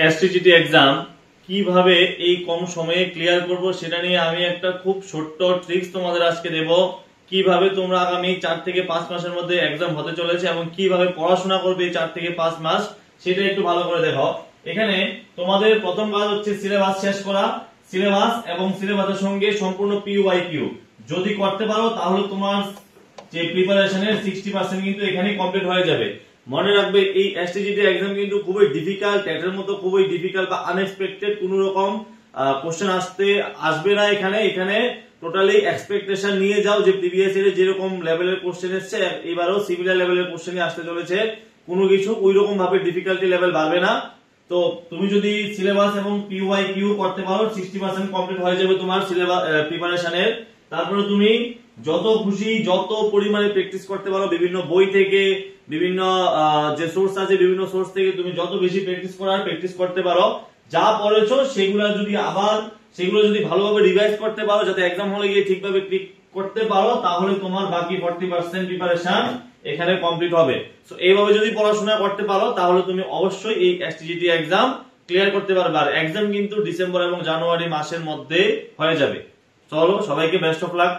STGT exam কিভাবে এই কম সময়ে ক্লিয়ার করব সেটা নিয়ে আমি একটা খুব ছোট্ট ট্রিক্স তোমাদের আজকে দেব। কিভাবে তোমরা আগামী 4 থেকে 5 মাসের মধ্যে এক্সাম হতে চলেছে এবং কিভাবে পড়াশোনা করবে এই 4 থেকে 5 মাস সেটা একটু ভালো করে দেখো। এখানে তোমাদের প্রথম কাজ হচ্ছে সিলেবাস শেষ করা। সিলেবাস এবং সিলেবাসের সঙ্গে সম্পূর্ণ পিইউ বাই কিউ যদি করতে পারো তাহলে তোমার যে প্রিপারেশনের 60% কিন্তু এখানে কমপ্লিট হয়ে যাবে। মনে রাখবে এই এসটিজিটি এক্সাম কিন্তু খুবই ডিফিকাল্ট, এটার মতো খুবই ডিফিকাল্ট বা আনএক্সপেক্টেড কোন রকম কোশ্চেন আসবে না। এখানে টোটালি এক্সপেকটেশন নিয়ে যাও যে প্রিভিয়াস ইয়ারে যেরকম লেভেলের কোশ্চেন এসেছে এবারও সিমিলার লেভেলের কোশ্চেনই আসতে চলেছে, কোনো কিছু ওই রকম ভাবে ডিফিকাল্টি লেভেল বাড়বে না। তো তুমি যদি সিলেবাস এবং পিওয়াই কিউ করতে পারো 60% কমপ্লিট হয়ে যাবে তোমার সিলেবাস প্রিপারেশনের। তারপরে তুমি যত খুশি যত পরিমাণে প্র্যাকটিস করতে পারো বিভিন্ন বই থেকে, বিভিন্ন যে সোর্স আছে বিভিন্ন সোর্স থেকে তুমি যত বেশি প্র্যাকটিস করতে পারো। যা পড়েছো সেগুলো যদি ভালোভাবে রিভাইজ করতে পারো যাতে এক্সাম হলে গিয়ে ঠিকভাবে ক্লিক করতে পারো তাহলে তোমার বাকি 40% প্রিপারেশন এখানে কমপ্লিট হবে। সো এইভাবে যদি পড়াশোনা করতে পারো তাহলে তুমি অবশ্যই এই এসটিজিটি এক্সাম ক্লিয়ার করতে পারবে। আর এক্সাম কিন্তু ডিসেম্বর এবং জানুয়ারি মাসের মধ্যে হয়ে যাবে। চলো সবাইকে বেস্ট অফ লাক।